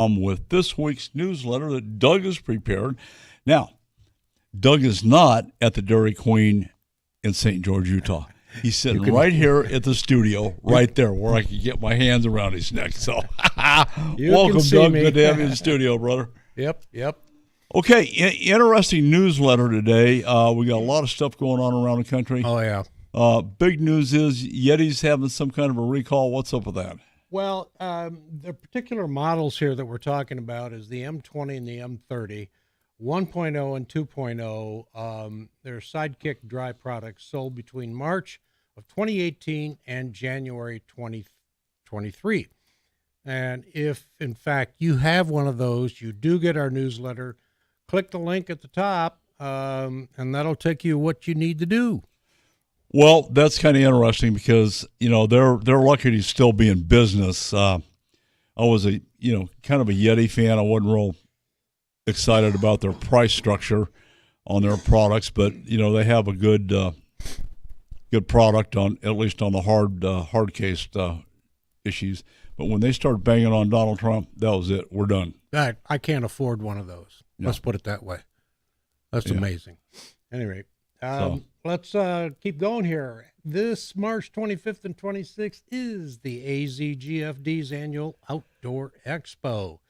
With this week's newsletter that Doug has prepared. Now, Doug is not at the Dairy Queen in St. George, Utah. He's sitting right here at the studio, right there, where I can get my hands around his neck. So, welcome, Doug. Good to have you in the studio, brother. Yep. Okay, interesting newsletter today. We got a lot of stuff going on around the country. Oh, yeah. Big news is Yeti's having some kind of a recall. What's up with that? Well, the particular models here that we're talking about is the M20 and the M30, 1.0 and 2.0. They're Sidekick dry products sold between March of 2018 and January 2023. And if, in fact, you have one of those, you do get our newsletter. Click the link at the top, and that'll take you what you need to do. Well, that's kind of interesting because, they're lucky to still be in business. I was kind of a Yeti fan. I wasn't real excited about their price structure on their products, but, they have a good product on, at least on the hard case issues. But when they started banging on Donald Trump, that was it. We're done. I can't afford one of those. No. Let's put it that way. That's amazing. Anyway. Let's keep going here. This March 25th and 26th is the AZGFD's annual Outdoor Expo.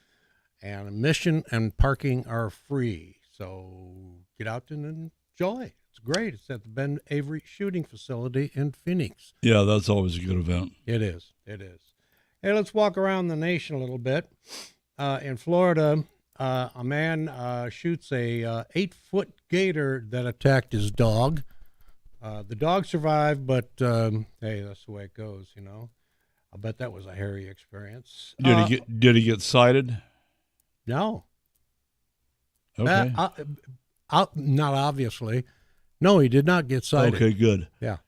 And admission and parking are free. So get out and enjoy. It's great. It's at the Ben Avery Shooting Facility in Phoenix. Yeah, that's always a good event. It is. Hey, let's walk around the nation a little bit. In Florida, a man shoots a 8-foot gator that attacked his dog. The dog survived, but hey, that's the way it goes, I bet that was a hairy experience. Did he get cited? No. Okay. Not obviously. No, he did not get cited. Okay, good. Yeah.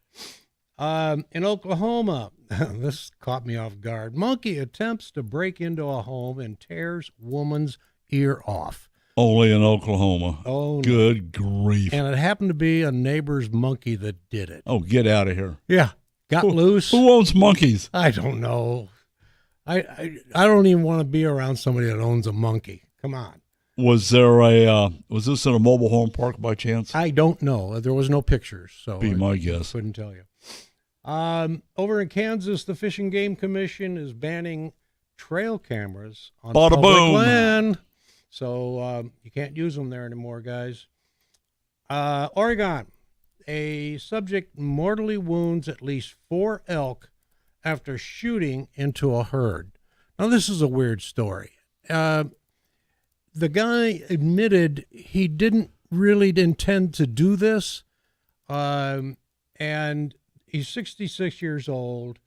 In Oklahoma, this caught me off guard. Monkey attempts to break into a home and tears woman's ear off. Only in Oklahoma. Oh, no. Good grief. And it happened to be a neighbor's monkey that did it. Oh, get out of here. Yeah. Got loose. Who owns monkeys? I don't know. I don't even want to be around somebody that owns a monkey. Come on. Was this in a mobile home park by chance? I don't know. There was no pictures, so Be my guess. Couldn't tell you. Over in Kansas, the Fish and Game Commission is banning trail cameras on Bada public boom. land. So you can't use them there anymore, guys. Oregon, a subject mortally wounds at least 4 elk after shooting into a herd. Now, this is a weird story. The guy admitted he didn't really intend to do this, and he's 66 years old.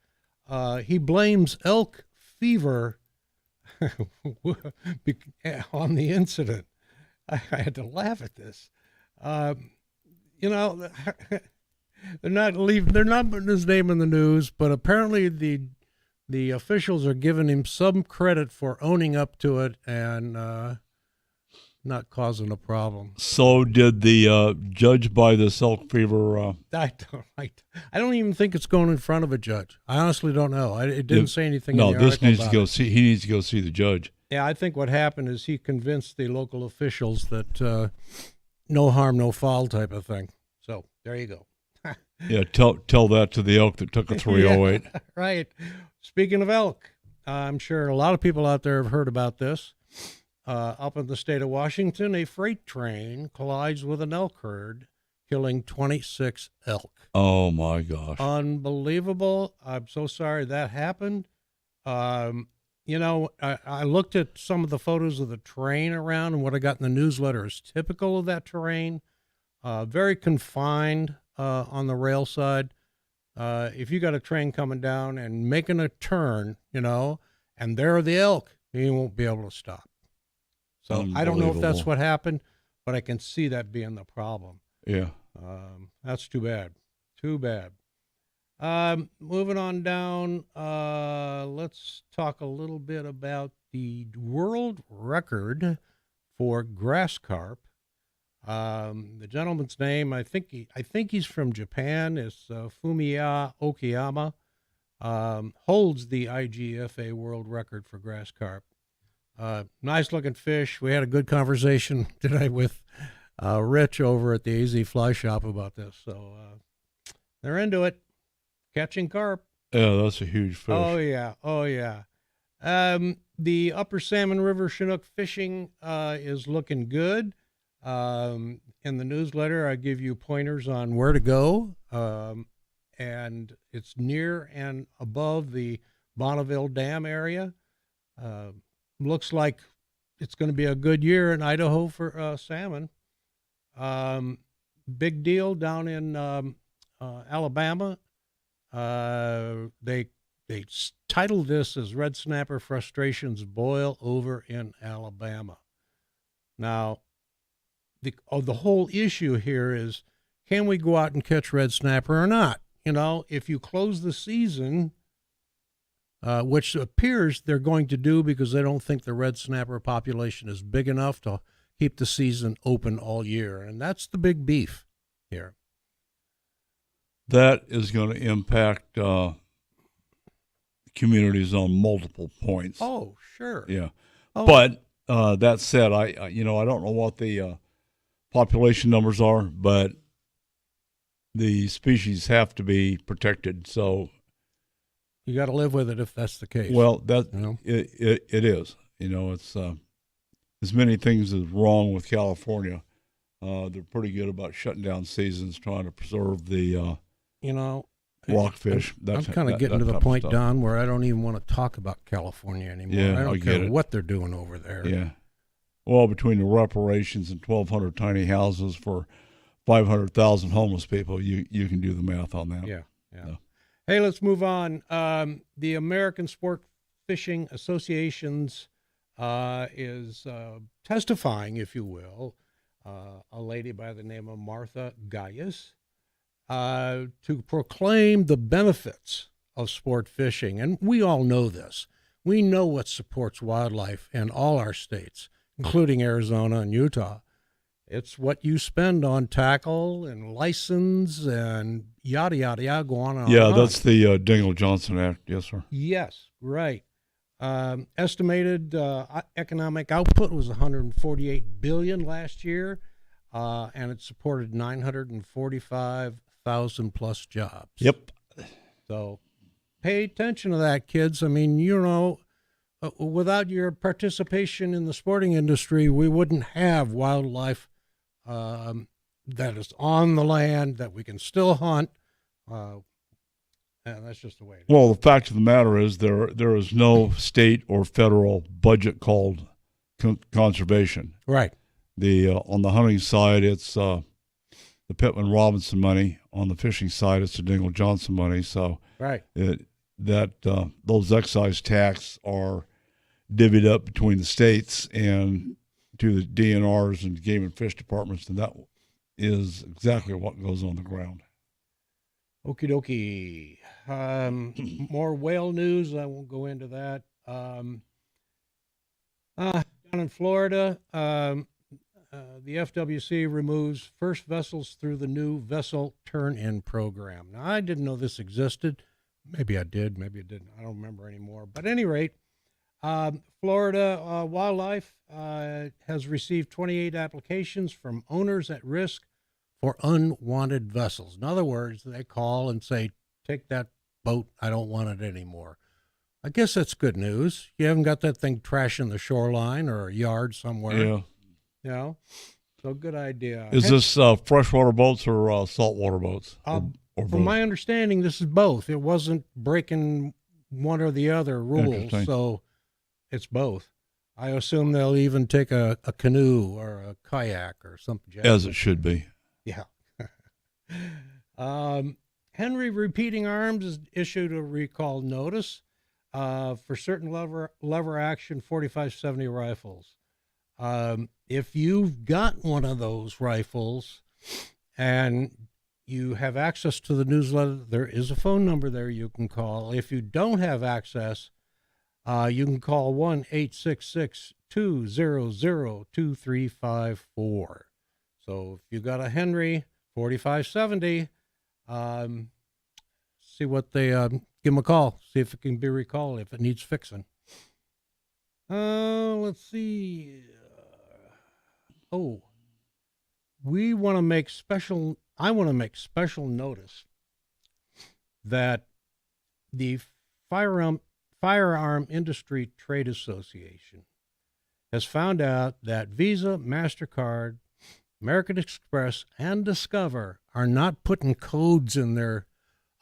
He blames elk fever on the incident. I had to laugh at this. They're not putting his name in the news, but apparently the officials are giving him some credit for owning up to it and not causing a problem. So did the judge by this elk fever? I don't even think it's going in front of a judge. I honestly don't know. It didn't say anything. No, in the this article needs to about go it. see. He needs to go see the judge. Yeah, I think what happened is he convinced the local officials that no harm, no foul type of thing. So there you go. Yeah, tell that to the elk that took a 308. Yeah, right. Speaking of elk, I'm sure a lot of people out there have heard about this. Up in the state of Washington, a freight train collides with an elk herd, killing 26 elk. Oh, my gosh. Unbelievable. I'm so sorry that happened. I looked at some of the photos of the terrain around, and what I got in the newsletter is typical of that terrain. Very confined on the rail side. If you got a train coming down and making a turn, and there are the elk, you won't be able to stop. So I don't know if that's what happened, but I can see that being the problem. Yeah. That's too bad. Too bad. Moving on down, let's talk a little bit about the world record for grass carp. The gentleman's name, I think he's from Japan, is Fumiya Okayama, holds the IGFA world record for grass carp. Nice looking fish. We had a good conversation today with Rich over at the AZ Fly Shop about this. So they're into it, catching carp. Yeah, that's a huge fish. Oh yeah, oh yeah. The Upper Salmon River Chinook fishing is looking good. In the newsletter, I give you pointers on where to go, and it's near and above the Bonneville Dam area. Looks like it's going to be a good year in Idaho for salmon. Big deal down in Alabama. They titled this as Red Snapper Frustrations Boil Over in Alabama. Now, the whole issue here is, can we go out and catch red snapper or not? You know, if you close the season, which appears they're going to do because they don't think the red snapper population is big enough to keep the season open all year. And that's the big beef here. That is going to impact communities on multiple points. Oh, sure. Yeah. Oh. But that said, I don't know what the population numbers are, but the species have to be protected. So you got to live with it if that's the case. well, that You know? it is. You know, it's as many things as wrong with California. They're pretty good about shutting down seasons, trying to preserve the You know, rockfish. I'm kind of getting to the point, Don, where I don't even want to talk about California anymore. Yeah, I don't I get care it. what they're doing over there. Yeah. Well, between the reparations and 1,200 tiny houses for 500,000 homeless people, you can do the math on that. Yeah. Yeah. Hey, let's move on. The American Sport Fishing Associations is testifying, if you will, a lady by the name of Martha Gaius, to proclaim the benefits of sport fishing. And we all know this. We know what supports wildlife in all our states, including Arizona and Utah. It's what you spend on tackle and license and yada, yada, yada, go on and on. Yeah, and on. that's the Dingell-Johnson Act. Yes, sir. Yes, right. Estimated economic output was 148 billion last year, and it supported 945,000 plus jobs. Yep. So pay attention to that, kids. I mean, you know, without your participation in the sporting industry, we wouldn't have wildlife that is on the land that we can still hunt. And that's just the way it is. Well, the fact of the matter is there is no state or federal budget called conservation. Right. On the hunting side, it's the Pittman Robinson money. On the fishing side, it's the Dingell-Johnson money. So Right. those excise tax are divvied up between the states and to the DNRs and game and fish departments, and that is exactly what goes on the ground. Okie dokie. More whale news. I won't go into that. Down in Florida, the FWC removes first vessels through the new vessel turn-in program. Now, I didn't know this existed. Maybe I did. Maybe I didn't. I don't remember anymore. But at any rate, Florida Wildlife has received 28 applications from owners at risk for unwanted vessels. In other words, they call and say, take that boat. I don't want it anymore. I guess that's good news. You haven't got that thing trashing the shoreline or a yard somewhere. Yeah. You know? So good idea. Is this freshwater boats or saltwater boats? Or From both? my understanding, this is both. It wasn't breaking one or the other rules, Interesting. so it's both. I assume they'll even take a canoe or a kayak or something. As it should be. Yeah. Henry Repeating Arms has issued a recall notice for certain lever action 4570 rifles. If you've got one of those rifles and you have access to the newsletter, there is a phone number there you can call. If you don't have access, you can call 1-866-200-2354. So if you got a Henry 4570, see what they give them a call. See if it can be recalled if it needs fixing. Let's see. Oh, we want to make special. I want to make special notice that the Firearm Industry Trade Association has found out that Visa, MasterCard, American Express, and Discover are not putting codes in their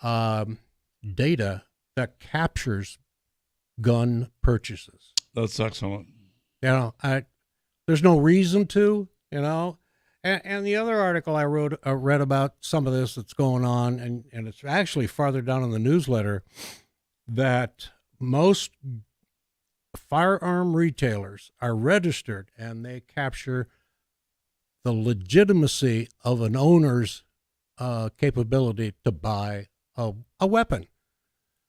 data that captures gun purchases. That's excellent. You know, there's no reason to, you know. And the other article I read about some of this that's going on, and it's actually farther down in the newsletter, that most firearm retailers are registered and they capture the legitimacy of an owner's capability to buy a weapon.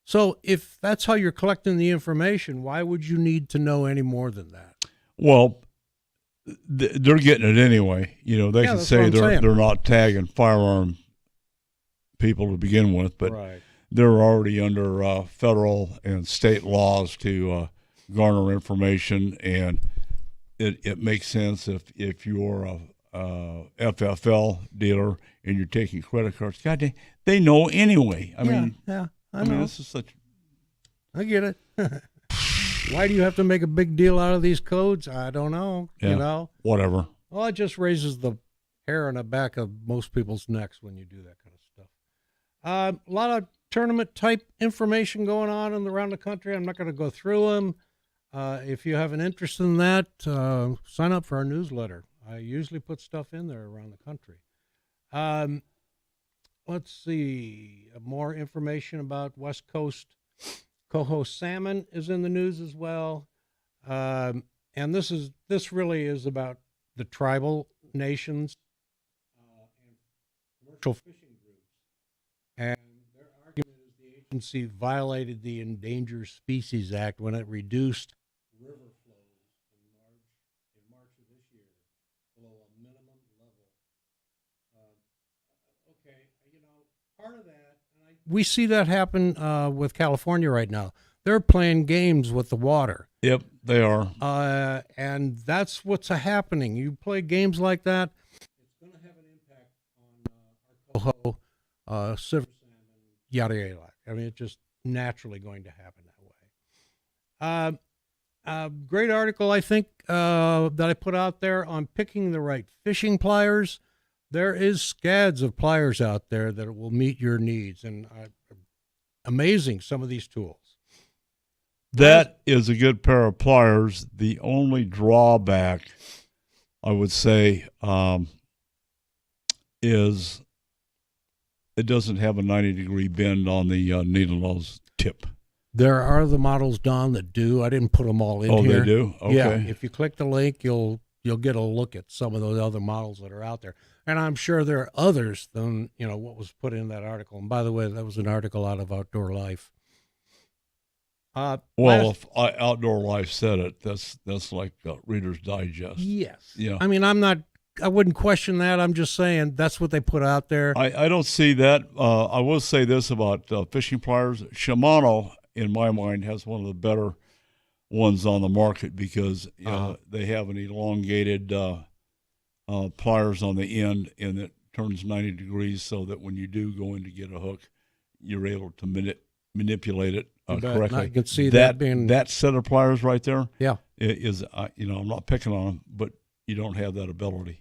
So if that's how you're collecting the information, why would you need to know any more than that? Well, they're getting it anyway. You know, they can say they're not tagging firearm people to begin with, but right. They're already under federal and state laws to garner information, and it makes sense if you're a FFL dealer and you're taking credit cards. God dang, they know anyway. I mean, I know. This is such. I get it. Why do you have to make a big deal out of these codes? I don't know. Yeah, you know, whatever. Well, it just raises the hair on the back of most people's necks when you do that kind of stuff. A lot of tournament type information going on around the country. I'm not going to go through them. If you have an interest in that, sign up for our newsletter. I usually put stuff in there around the country. Let's see. More information about West Coast coho salmon is in the news as well. And this really is about the tribal nations and commercial fishing groups. And their argument is the agency violated the Endangered Species Act when it reduced river flows in March of this year below a minimum level. Okay, you know, part of that, we see that happen with California right now. They're playing games with the water. Yep, they are. And that's what's happening. You play games like that, it's going to have an impact on our coho, silver salmon, yada, yada. I mean, it's just naturally going to happen that way. Great article, I think, that I put out there on picking the right fishing pliers. There is scads of pliers out there that will meet your needs, and amazing, some of these tools. That is a good pair of pliers. The only drawback, I would say, is it doesn't have a 90-degree bend on the needle nose tip. There are the models, Don, that do. I didn't put them all in here. Oh, they do? Okay. Yeah, if you click the link, you'll get a look at some of those other models that are out there. And I'm sure there are others than, you know, what was put in that article. And by the way, that was an article out of Outdoor Life. If Outdoor Life said it, that's like Reader's Digest. Yes. Yeah. I mean, I wouldn't question that. I'm just saying that's what they put out there. I don't see that. I will say this about fishing pliers. Shimano, in my mind, has one of the better ones on the market because they have an elongated pliers on the end, and it turns 90 degrees so that when you do go in to get a hook, you're able to manipulate it correctly. I can see that being that set of pliers right there. Yeah, is I'm not picking on them, but you don't have that ability.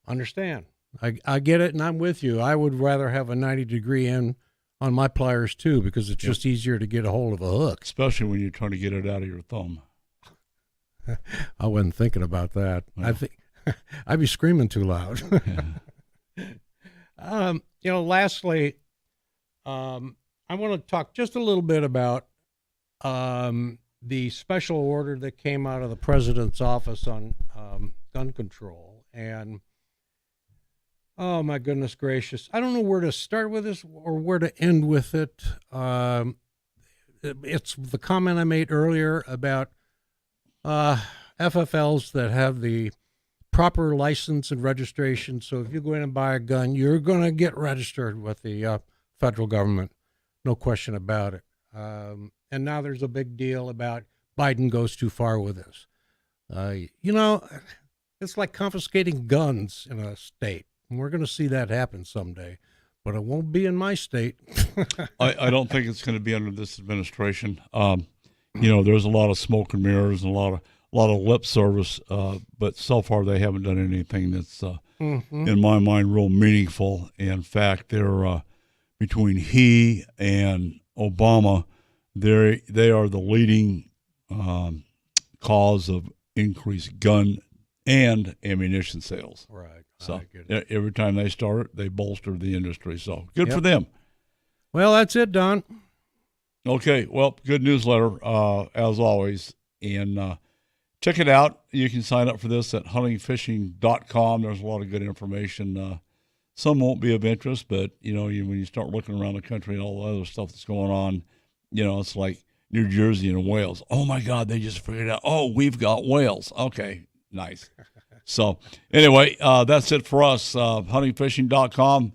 Understand? I get it, and I'm with you. I would rather have a 90-degree end on my pliers too because it's just easier to get a hold of a hook, especially when you're trying to get it out of your thumb. I wasn't thinking about that. Well, I think I'd be screaming too loud. Lastly, I want to talk just a little bit about the special order that came out of the president's office on gun control. And, oh, my goodness gracious. I don't know where to start with this or where to end with it. It's the comment I made earlier about FFLs that have the proper license and registration. So if you go in and buy a gun, you're going to get registered with the federal government. No question about it. And now there's a big deal about Biden goes too far with this. You know, it's like confiscating guns in a state. And we're going to see that happen someday, but it won't be in my state. I don't think it's going to be under this administration. There's a lot of smoke and mirrors and a lot of lip service, but so far they haven't done anything that's, in my mind, real meaningful. In fact, they're between he and Obama, they are the leading cause of increased gun and ammunition sales. Right. So I get it. every time they start, they bolster the industry. So good for them. Well, that's it, Don. Okay, well, good newsletter, as always. And check it out. You can sign up for this at huntingfishing.com. There's a lot of good information. Some won't be of interest, but, when you start looking around the country and all the other stuff that's going on, it's like New Jersey and Wales. Oh, my God, they just figured out, we've got whales. Okay, nice. So, anyway, that's it for us. Huntingfishing.com.